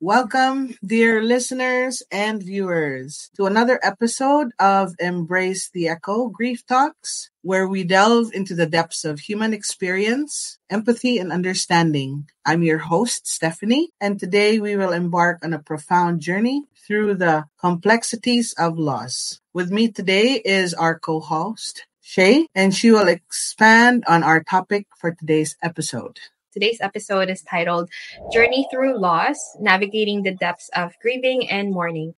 Welcome, dear listeners and viewers, to another episode of Embrace the Echo Grief Talks, where we delve into the depths of human experience, empathy, and understanding. I'm your host, Stephanie, and today we will embark on a profound journey through the complexities of loss. With me today is our co-host, Shay, and she will expand on our topic for today's episode. Today's episode is titled Journey Through Loss, Navigating the Depths of Grieving and Mourning.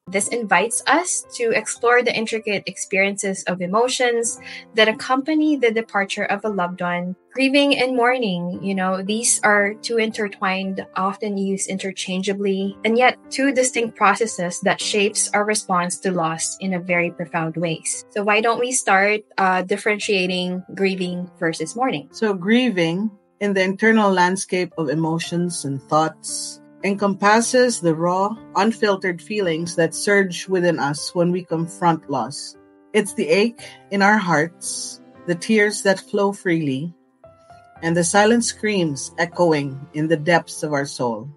This invites us to explore the intricate experiences of emotions that accompany the departure of a loved one. Grieving and mourning, these are two intertwined, often used interchangeably, and yet two distinct processes that shapes our response to loss in a very profound ways. So why don't we start differentiating grieving versus mourning? So grieving, in the internal landscape of emotions and thoughts, encompasses the raw, unfiltered feelings that surge within us when we confront loss. It's the ache in our hearts, the tears that flow freely, and the silent screams echoing in the depths of our soul.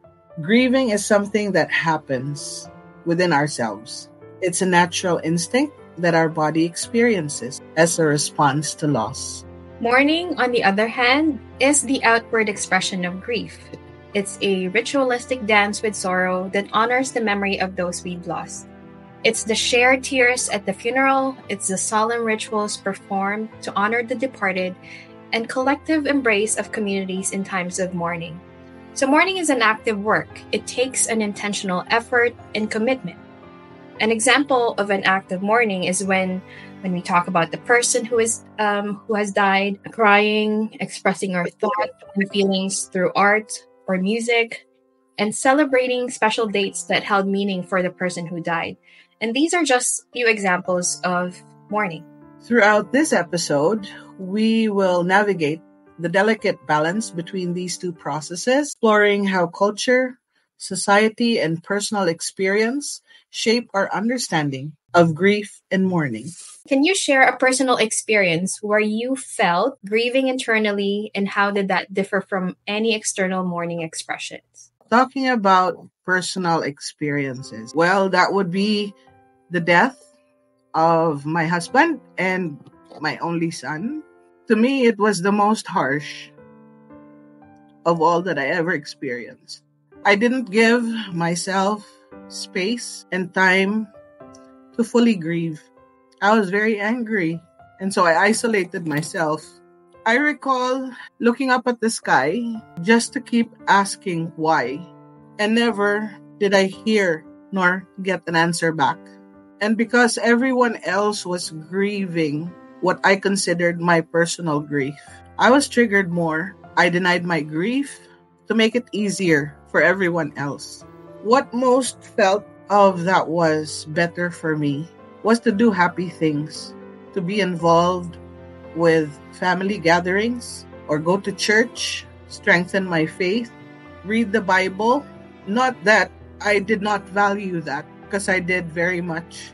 Grieving is something that happens within ourselves. It's a natural instinct that our body experiences as a response to loss. Mourning, on the other hand, is the outward expression of grief. It's a ritualistic dance with sorrow that honors the memory of those we've lost. It's the shared tears at the funeral, it's the solemn rituals performed to honor the departed, and collective embrace of communities in times of mourning. So mourning is an active work. It takes an intentional effort and commitment. An example of an act of mourning is when we talk about the person who has died, crying, expressing our thoughts and feelings through art or music, and celebrating special dates that held meaning for the person who died. And these are just few examples of mourning. Throughout this episode, we will navigate the delicate balance between these two processes, exploring how culture, society, and personal experience shape our understanding of grief and mourning. Can you share a personal experience where you felt grieving internally, and how did that differ from any external mourning expressions? Talking about personal experiences, well, that would be the death of my husband and my only son. To me, it was the most harsh of all that I ever experienced. I didn't give myself space and time to fully grieve. I was very angry, and so I isolated myself. I recall looking up at the sky just to keep asking why, and never did I hear nor get an answer back. And because everyone else was grieving what I considered my personal grief, I was triggered more. I denied my grief to make it easier for everyone else. What most felt of that was better for me was to do happy things, to be involved with family gatherings or go to church, strengthen my faith, read the Bible. Not that I did not value that, because I did very much,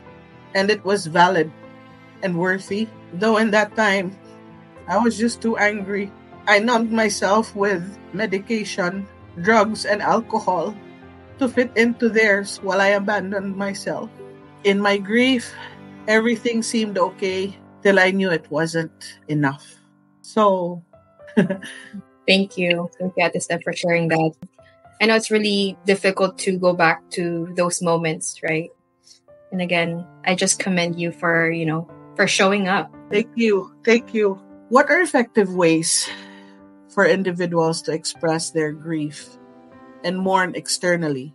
and it was valid and worthy. Though in that time, I was just too angry. I numbed myself with medication, drugs, and alcohol to fit into theirs while I abandoned myself. In my grief, everything seemed okay till I knew it wasn't enough. So, Thank you, Ate Steph, for sharing that. I know it's really difficult to go back to those moments, right? And again, I just commend you for showing up. Thank you. What are effective ways for individuals to express their grief and mourn externally,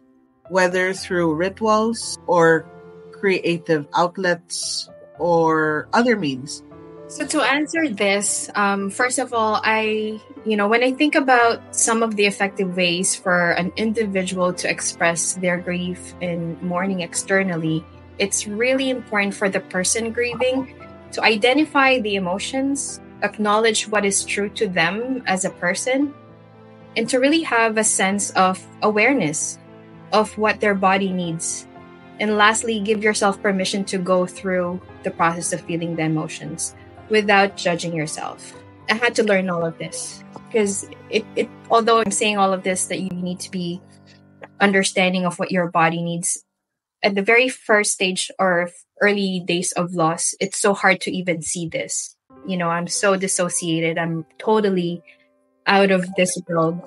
whether through rituals or creative outlets or other means? So to answer this, first of all, when I think about some of the effective ways for an individual to express their grief and mourning externally, it's really important for the person grieving to identify the emotions, acknowledge what is true to them as a person, and to really have a sense of awareness of what their body needs. And lastly, give yourself permission to go through the process of feeling the emotions without judging yourself. I had to learn all of this because although I'm saying all of this, that you need to be understanding of what your body needs. At the very first stage or early days of loss, it's so hard to even see this. I'm so dissociated. I'm totally out of this world.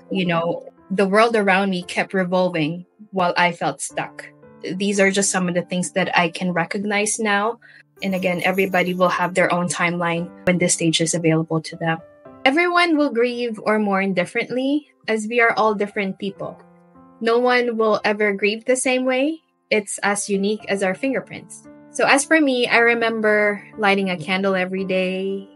The world around me kept revolving while I felt stuck. These are just some of the things that I can recognize now. And again, everybody will have their own timeline when this stage is available to them. Everyone will grieve or mourn differently, as we are all different people. No one will ever grieve the same way. It's as unique as our fingerprints. So as for me, I remember lighting a candle every day.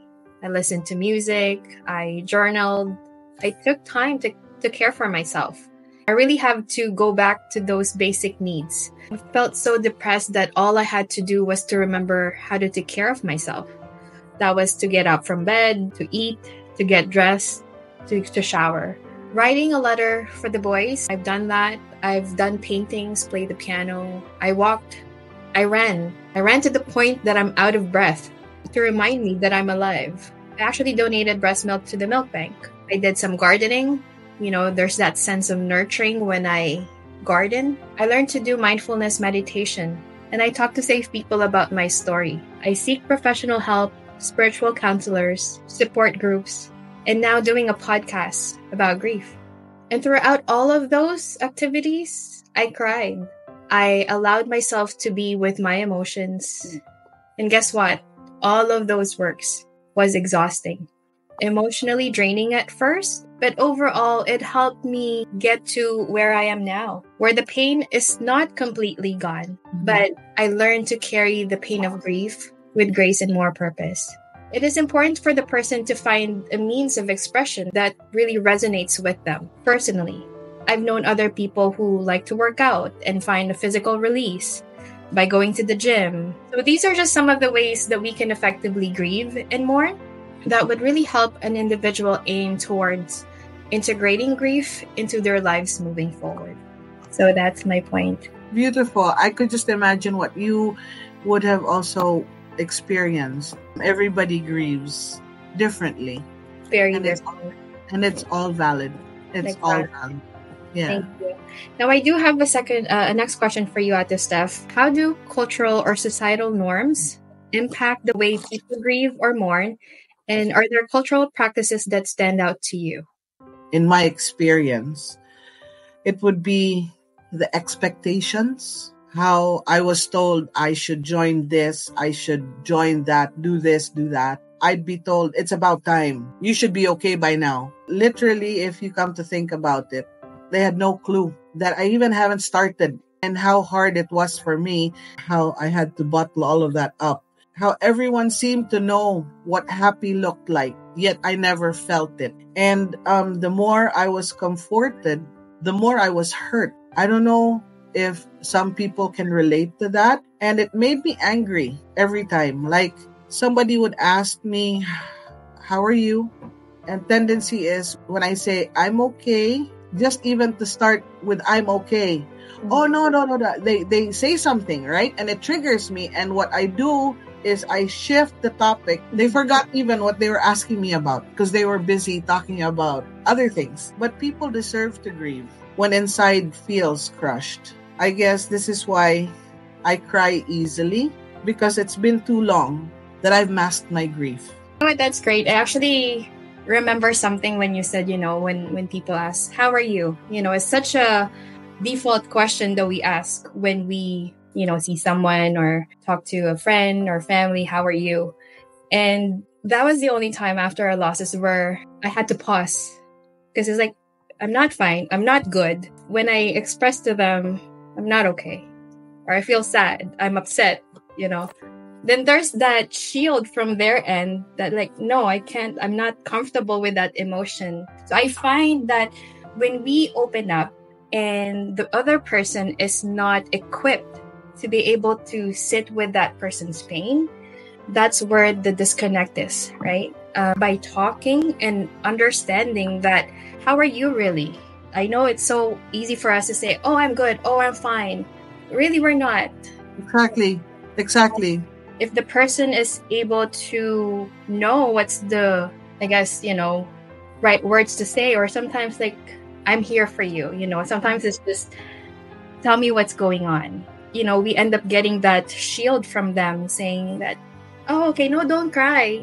I listened to music. I journaled. I took time to care for myself. I really have to go back to those basic needs. I felt so depressed that all I had to do was to remember how to take care of myself. That was to get up from bed, to eat, to get dressed, to shower. Writing a letter for the boys, I've done that. I've done paintings, played the piano. I walked. I ran. I ran to the point that I'm out of breath to remind me that I'm alive. I actually donated breast milk to the milk bank. I did some gardening. There's that sense of nurturing when I garden. I learned to do mindfulness meditation, and I talk to safe people about my story. I seek professional help, spiritual counselors, support groups, and now doing a podcast about grief. And throughout all of those activities, I cried. I allowed myself to be with my emotions. And guess what? All of those works was exhausting. Emotionally draining at first, but overall, it helped me get to where I am now, where the pain is not completely gone, but I learned to carry the pain of grief with grace and more purpose. It is important for the person to find a means of expression that really resonates with them personally. I've known other people who like to work out and find a physical release by going to the gym. So these are just some of the ways that we can effectively grieve and mourn that would really help an individual aim towards integrating grief into their lives moving forward. So that's my point. Beautiful. I could just imagine what you would have also experienced. Everybody grieves differently. Very and different. It's all valid. It's all valid. Yeah. Thank you. Now, I do have a next question for you, Ate Steph. How do cultural or societal norms impact the way people grieve or mourn? And are there cultural practices that stand out to you? In my experience, it would be the expectations, how I was told I should join this, I should join that, do this, do that. I'd be told, it's about time. You should be okay by now. Literally, if you come to think about it, they had no clue that I even haven't started, and how hard it was for me, how I had to bottle all of that up. How everyone seemed to know what happy looked like, yet I never felt it. And the more I was comforted, the more I was hurt. I don't know if some people can relate to that. And it made me angry every time. Like somebody would ask me, how are you? And tendency is when I say, I'm okay, just even to start with, I'm okay. Oh, no. They say something, right? And it triggers me. And what I do is I shift the topic. They forgot even what they were asking me about because they were busy talking about other things. But people deserve to grieve when inside feels crushed. I guess this is why I cry easily, because it's been too long that I've masked my grief. Oh, that's great. I actually remember something when you said, when people ask, how are you? It's such a default question that we ask when we see someone or talk to a friend or family, how are you? And that was the only time after our losses where I had to pause, because it's like, I'm not fine. I'm not good. When I express to them, I'm not okay, or I feel sad, I'm upset, then there's that shield from their end that like, no, I can't, I'm not comfortable with that emotion. So I find that when we open up and the other person is not equipped to be able to sit with that person's pain, that's where the disconnect is, right? By talking and understanding that, how are you really? I know it's so easy for us to say, oh, I'm good, oh, I'm fine. Really, we're not. Exactly. If the person is able to know what's the, I guess, right words to say, or sometimes like, I'm here for you, sometimes it's just Tell me what's going on. We end up getting that shield from them saying that, oh, okay, no, don't cry.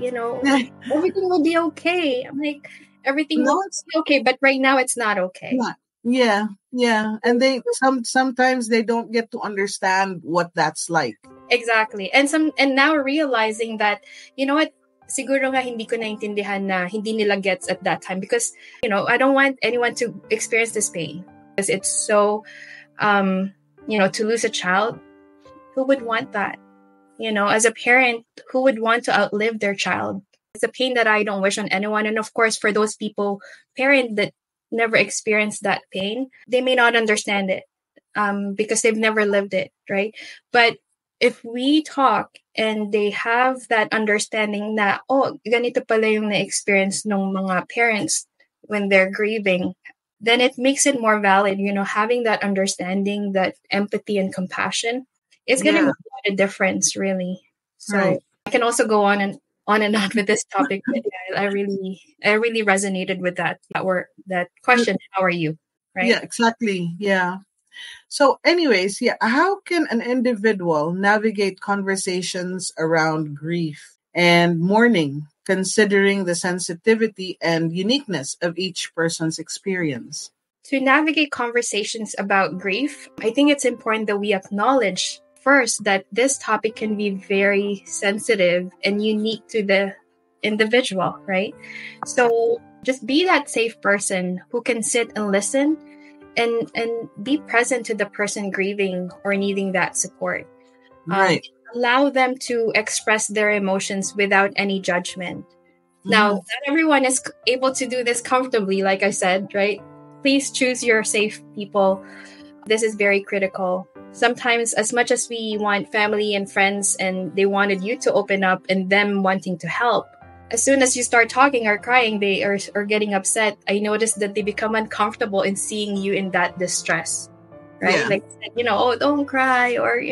Everything will be okay. I'm like, everything No, will it's be okay, but right now it's not okay. not. Yeah, yeah. And they sometimes they don't get to understand what that's like. Exactly. And now realizing that, you know what, siguro nga hindi ko naintindihan na hindi nila gets at that time because, I don't want anyone to experience this pain because it's so, to lose a child, who would want that? As a parent, who would want to outlive their child? It's a pain that I don't wish on anyone. And of course, for those parent that never experienced that pain, they may not understand it because they've never lived it, right? But if we talk and they have that understanding na, oh, ganito pala yung na-experience ng mga parents when they're grieving, then it makes it more valid, having that understanding, that empathy and compassion. It's going to make a difference, really. So Right. I can also go on and on with this topic. But I really resonated with that question. How are you? Right? Yeah, exactly. Yeah. So, anyways, yeah, how can an individual navigate conversations around grief and mourning, considering the sensitivity and uniqueness of each person's experience? To navigate conversations about grief, I think it's important that we acknowledge first that this topic can be very sensitive and unique to the individual, right? So just be that safe person who can sit and listen and be present to the person grieving or needing that support. Right. Allow them to express their emotions without any judgment. Now, not everyone is able to do this comfortably, like I said, right? Please choose your safe people. This is very critical. Sometimes, as much as we want family and friends and they wanted you to open up and them wanting to help, as soon as you start talking or crying, they are getting upset. I noticed that they become uncomfortable in seeing you in that distress, right? Yeah. Like, oh, don't cry, or,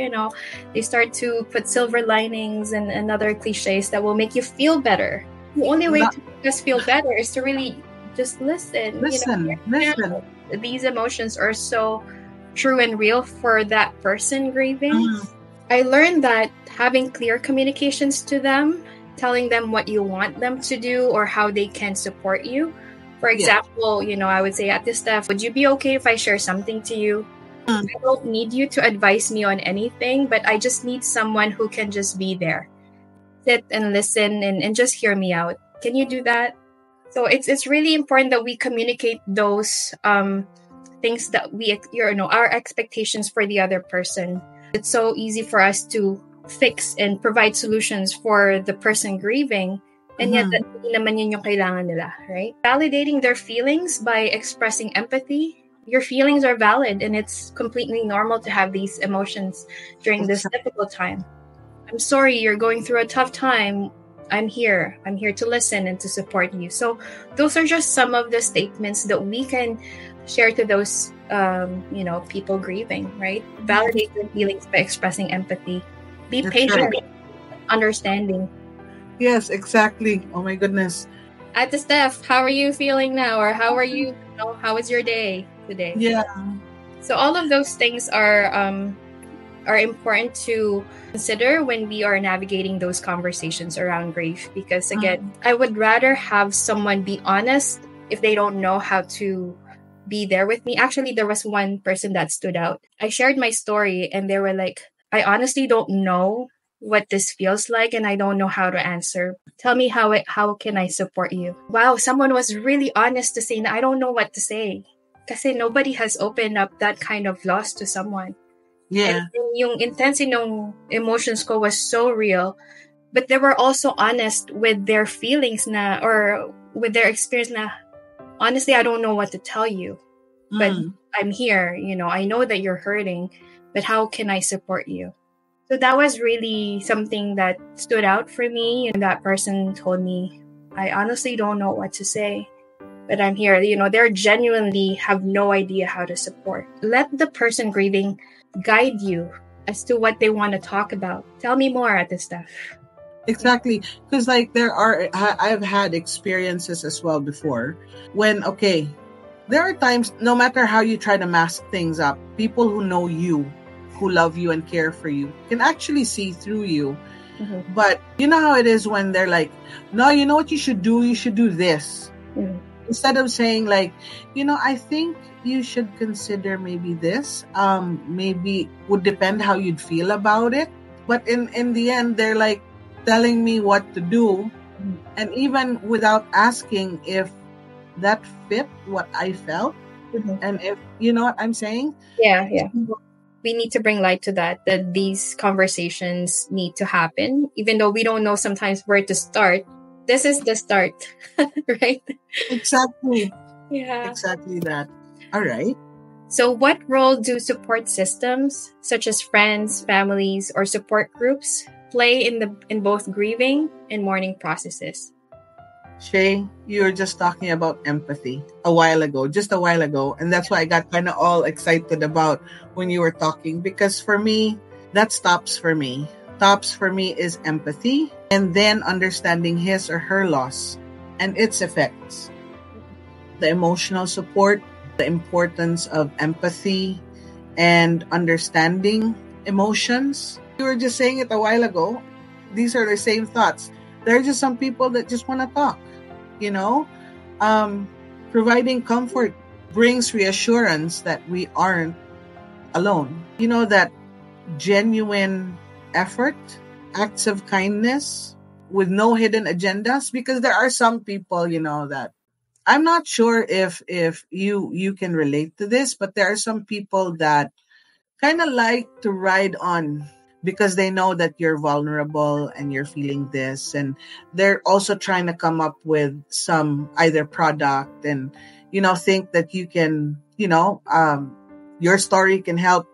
they start to put silver linings and other cliches that will make you feel better. The only way to make us feel better is to really just listen. Listen. These emotions are so true and real for that person grieving. I learned that having clear communications to them, telling them what you want them to do or how they can support you. For example, I would say, Ate Steph, would you be okay if I share something to you? I don't need you to advise me on anything, but I just need someone who can just be there. Sit and listen and just hear me out. Can you do that? So it's really important that we communicate those things that our expectations for the other person. It's so easy for us to fix and provide solutions for the person grieving, and yet hindi naman yun yung kailangan nila, right? Validating their feelings by expressing empathy. Your feelings are valid, and it's completely normal to have these emotions during this difficult time. I'm sorry you're going through a tough time. I'm here to listen and to support you. So those are just some of the statements that we can share to those people grieving, right? Validate their feelings by expressing empathy. Be patient, understanding. Yes, exactly. Oh my goodness. Ate Steph, how are you feeling now? Or how are you? How was your day today? Yeah. So all of those things are important to consider when we are navigating those conversations around grief. Because again, I would rather have someone be honest if they don't know how to be there with me. Actually, there was one person that stood out. I shared my story and they were like, I honestly don't know what this feels like and I don't know how to answer. Tell me how can I support you? Wow, someone was really honest to say, I don't know what to say. Kasi nobody has opened up that kind of loss to someone. Yeah. And yung intensity ng emotions ko was so real. But they were also honest with their feelings or with their experience na, honestly, I don't know what to tell you. But I'm here, I know that you're hurting, but how can I support you? So that was really something that stood out for me. And that person told me, I honestly don't know what to say, but I'm here. They genuinely have no idea how to support. Let the person grieving guide you as to what they want to talk about. Tell me more at this stuff. Exactly. Because I've had experiences as well before when, okay, there are times, no matter how you try to mask things up, people who know you, who love you and care for you, can actually see through you. Mm-hmm. But you know how it is when they're like, no, you know what you should do? You should do this. Mm-hmm. Instead of saying like, I think you should consider maybe this. Maybe would depend how you'd feel about it. But in the end, they're like telling me what to do. Mm-hmm. And even without asking if that fit what I felt. Mm-hmm. And if, you know what I'm saying? Yeah. We need to bring light to that these conversations need to happen, even though we don't know sometimes where to start. This is the start, right? Exactly. Yeah. Exactly that. All right. So what role do support systems, such as friends, families, or support groups, play in both grieving and mourning processes? Shay, you were just talking about empathy just a while ago. And that's why I got kind of all excited about when you were talking, because for me, that stops for me. Tops for me is empathy and then understanding his or her loss and its effects. The emotional support, the importance of empathy and understanding emotions. You were just saying it a while ago. These are the same thoughts. There are just some people that just want to talk, providing comfort brings reassurance that we aren't alone. That genuine effort, acts of kindness with no hidden agendas, because there are some people, that I'm not sure if you can relate to this, but there are some people that kind of like to ride on because they know that you're vulnerable and you're feeling this, and they're also trying to come up with some either product and think that you can your story can help,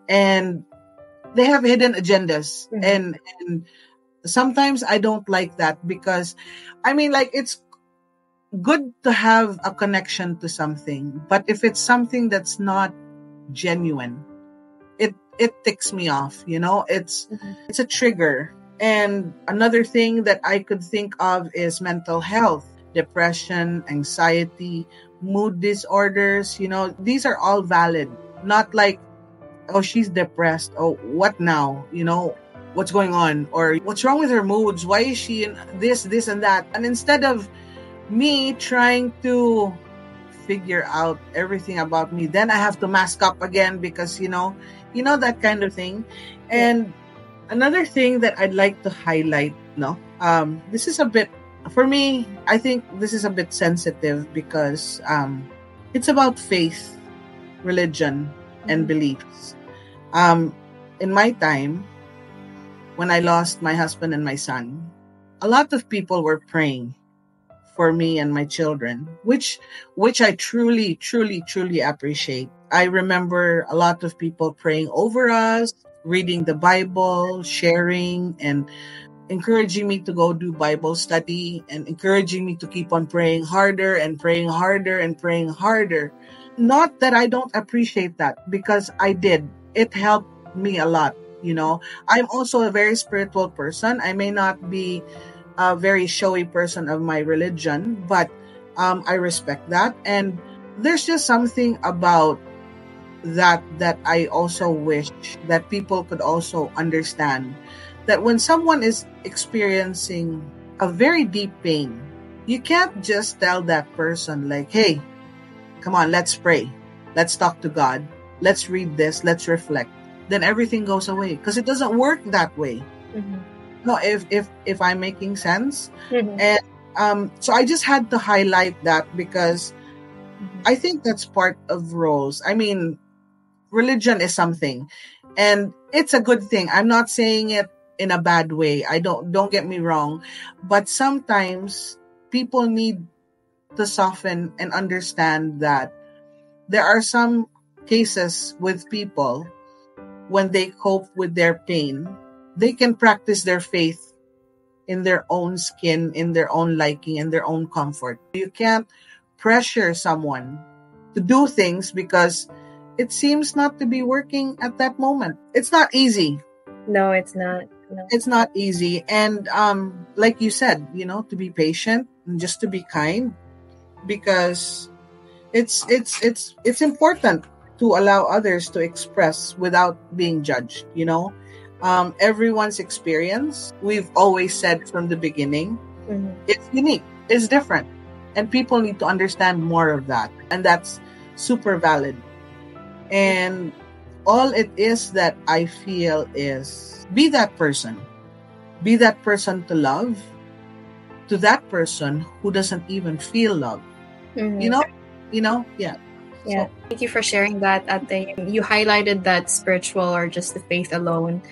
and they have hidden agendas. Mm-hmm. And sometimes I don't like that, because it's good to have a connection to something, but if it's something that's not genuine, it ticks me off. It's a trigger. And another thing that I could think of is mental health, depression, anxiety, mood disorders. These are all valid. Not like, oh, she's depressed. Oh, what now? What's going on? Or what's wrong with her moods? Why is she in this, and that? And instead of me trying to figure out everything about me, then I have to mask up again because, that kind of thing. And another thing that I'd like to highlight, this is a bit, for me, I think this is a bit sensitive because it's about faith, religion, and beliefs. In my time, when I lost my husband and my son, a lot of people were praying for me and my children, which I truly, truly, truly appreciate. I remember a lot of people praying over us, reading the Bible, sharing, and encouraging me to go do Bible study, and encouraging me to keep on praying harder and praying harder and praying harder. Not that I don't appreciate that, because I did. It helped me a lot. I'm also a very spiritual person. I may not be a very showy person of my religion, but I respect that. And there's just something about that I also wish that people could also understand, that when someone is experiencing a very deep pain, you can't just tell that person like, hey, come on, let's pray. Let's talk to God. Let's read this. Let's reflect. Then everything goes away, because it doesn't work that way. Mm-hmm. No, if I'm making sense. Mm-hmm. And so I just had to highlight that, because I think that's part of roles. Religion is something, and it's a good thing. I'm not saying it in a bad way. Don't get me wrong, but sometimes people need to soften and understand that there are some cases with people, when they cope with their pain, they can practice their faith in their own skin, in their own liking, in their own comfort. You can't pressure someone to do things because it seems not to be working at that moment. It's not easy. No, it's not. No. It's not easy. And like you said, to be patient and just to be kind, because It's important to allow others to express without being judged, you know. Everyone's experience, we've always said from the beginning, it's unique, it's different, and people need to understand more of that, and that's super valid. And all it is that I feel is be that person to love, to that person who doesn't even feel love, you know. Yeah. Yeah. So, Thank you for sharing that, Ate. You highlighted that spiritual or just the faith alone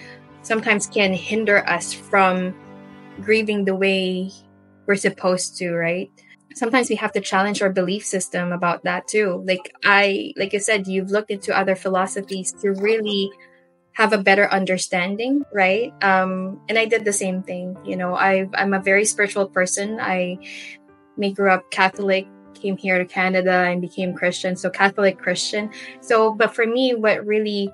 sometimes can hinder us from grieving the way we're supposed to, right? Sometimes we have to challenge our belief system about that too. Like you said, you've looked into other philosophies to really have a better understanding, right? And I did the same thing. I'm a very spiritual person. I grew up Catholic, came here to Canada and became Christian. So Catholic Christian. So, but for me, what really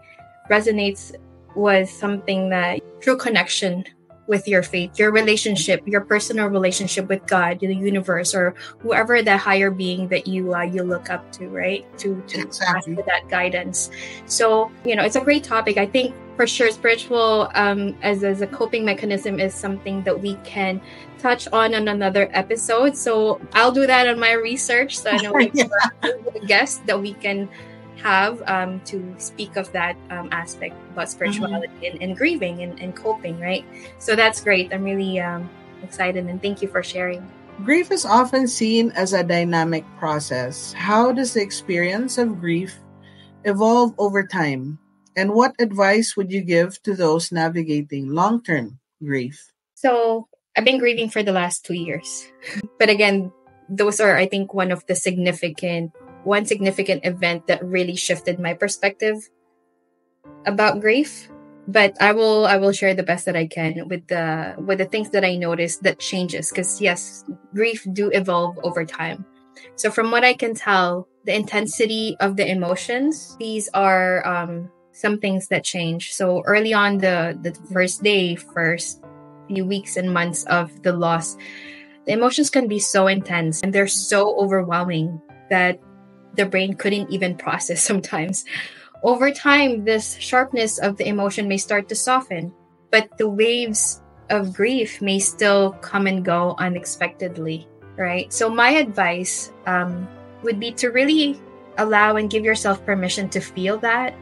resonates was something that true connection with your faith, your relationship, your personal relationship with God, the universe, or whoever the higher being that you look up to, right? To ask for that guidance. So, it's a great topic. I think for sure spiritual as a coping mechanism is something that we can touch on another episode. So I'll do that on my research. So I know we have a guest that we can have to speak of that aspect about spirituality and grieving and coping, right? So that's great. I'm really excited, and thank you for sharing. grief is often seen as a dynamic process. How does the experience of grief evolve over time? And what advice would you give to those navigating long-term grief? So I've been grieving for the last 2 years. But again, those are, I think, one significant event that really shifted my perspective about grief. But I will share the best that I can with the things that I noticed that changes, because yes, grief do evolve over time. So from what I can tell, the intensity of the emotions, these are some things that change. So early on, the first few weeks and months of the loss, the emotions can be so intense and they're so overwhelming that the brain couldn't even process sometimes. Over time, this sharpness of the emotion may start to soften, but the waves of grief may still come and go unexpectedly, right? So my advice would be to really allow and give yourself permission to feel that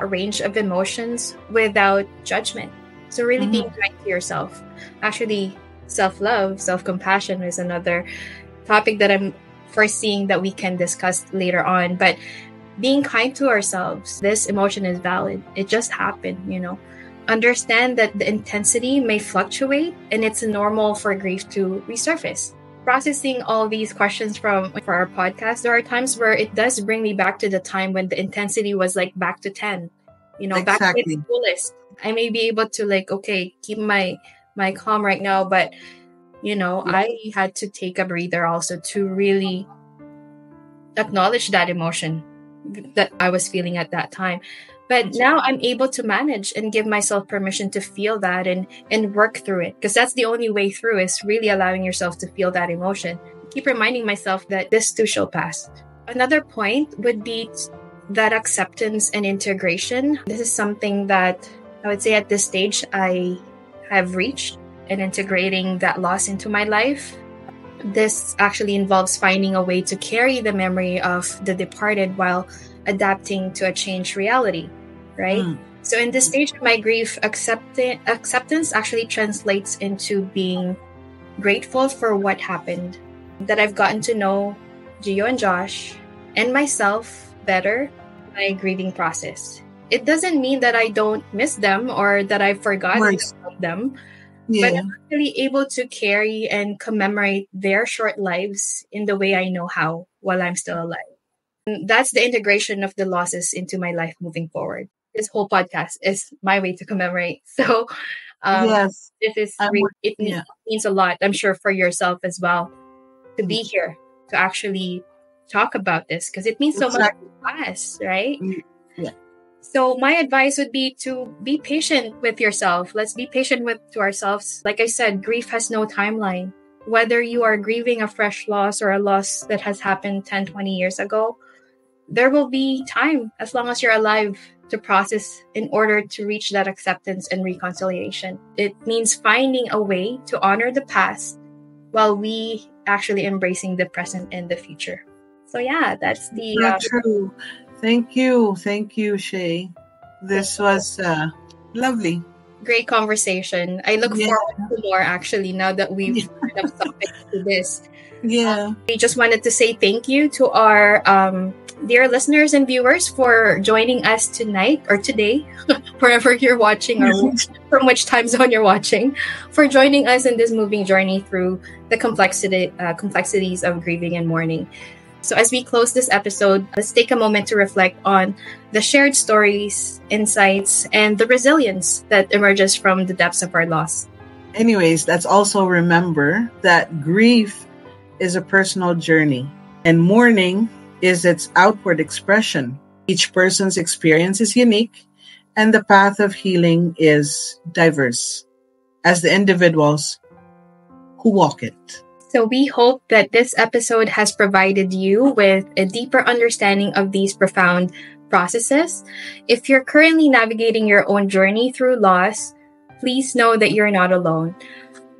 range of emotions without judgment. So really being kind to yourself. Actually, self-love, self-compassion is another topic that I'm foreseeing that we can discuss later on. But being kind to ourselves, this emotion is valid. It just happened, Understand that the intensity may fluctuate and it's normal for grief to resurface. Processing all these questions for our podcast, there are times where it does bring me back to the time when the intensity was like back to 10, back to its fullest. I may be able to keep my calm right now, but I had to take a breather also to really acknowledge that emotion that I was feeling at that time. But now I'm able to manage and give myself permission to feel that and work through it, because that's the only way through, is really allowing yourself to feel that emotion. Keep reminding myself that this too shall pass. Another point would be that acceptance and integration. This is something that I would say at this stage I have reached, and integrating that loss into my life. This actually involves finding a way to carry the memory of the departed while adapting to a changed reality, right? So in this stage of my grief, acceptance actually translates into being grateful for what happened, that I've gotten to know Gio and Josh and myself better in my grieving process. It doesn't mean that I don't miss them or that I've forgotten about them. Yeah. But I'm actually able to carry and commemorate their short lives in the way I know how while I'm still alive. And that's the integration of the losses into my life moving forward. This whole podcast is my way to commemorate. So Yes. this is it means a lot, I'm sure, for yourself as well, to be here, to actually talk about this, because it means so much to us, right? Yeah. So my advice would be to be patient with yourself. Let's be patient to ourselves. Like I said, grief has no timeline. Whether you are grieving a fresh loss or a loss that has happened 10, 20 years ago, there will be time as long as you're alive to process in order to reach that acceptance and reconciliation. It means finding a way to honor the past while we actually embracing the present and the future. So yeah, that's the Not true. Thank you, Shay. This was lovely. great conversation. I look forward to more actually now that we've kind of topic to this. Yeah. We just wanted to say thank you to our dear listeners and viewers for joining us tonight or today, wherever you're watching or from which time zone you're watching, for joining us in this moving journey through the complexities of grieving and mourning. So as we close this episode, let's take a moment to reflect on the shared stories, insights, and the resilience that emerges from the depths of our loss. Anyways, let's also remember that grief is a personal journey and mourning is its outward expression. Each person's experience is unique and the path of healing is diverse as the individuals who walk it. So we hope that this episode has provided you with a deeper understanding of these profound processes. If you're currently navigating your own journey through loss, please know that you're not alone.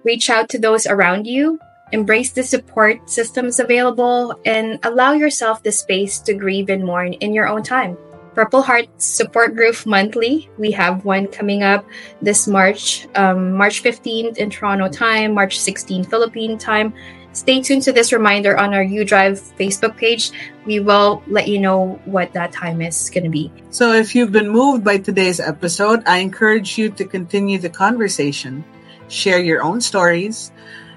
Reach out to those around you, embrace the support systems available, and allow yourself the space to grieve and mourn in your own time. Purple Heart Support Group Monthly. We have one coming up this March 15th in Toronto time, March 16th Philippine time. Stay tuned to this reminder on our UDRiVe Facebook page. We will let you know what that time is going to be. So if you've been moved by today's episode, I encourage you to continue the conversation, share your own stories,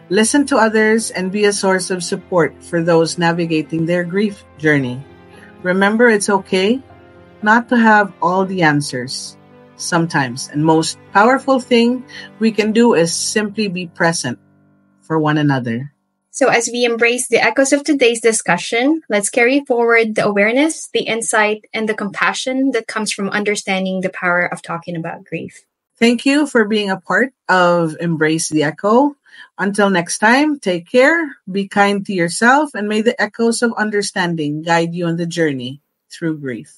listen to others, and be a source of support for those navigating their grief journey. Remember, it's okay not to have all the answers. Sometimes, and most powerful thing we can do is simply be present for one another. So as we embrace the echoes of today's discussion, let's carry forward the awareness, the insight, and the compassion that comes from understanding the power of talking about grief. Thank you for being a part of Embrace the Echo. Until next time, take care, be kind to yourself, and may the echoes of understanding guide you on the journey through grief.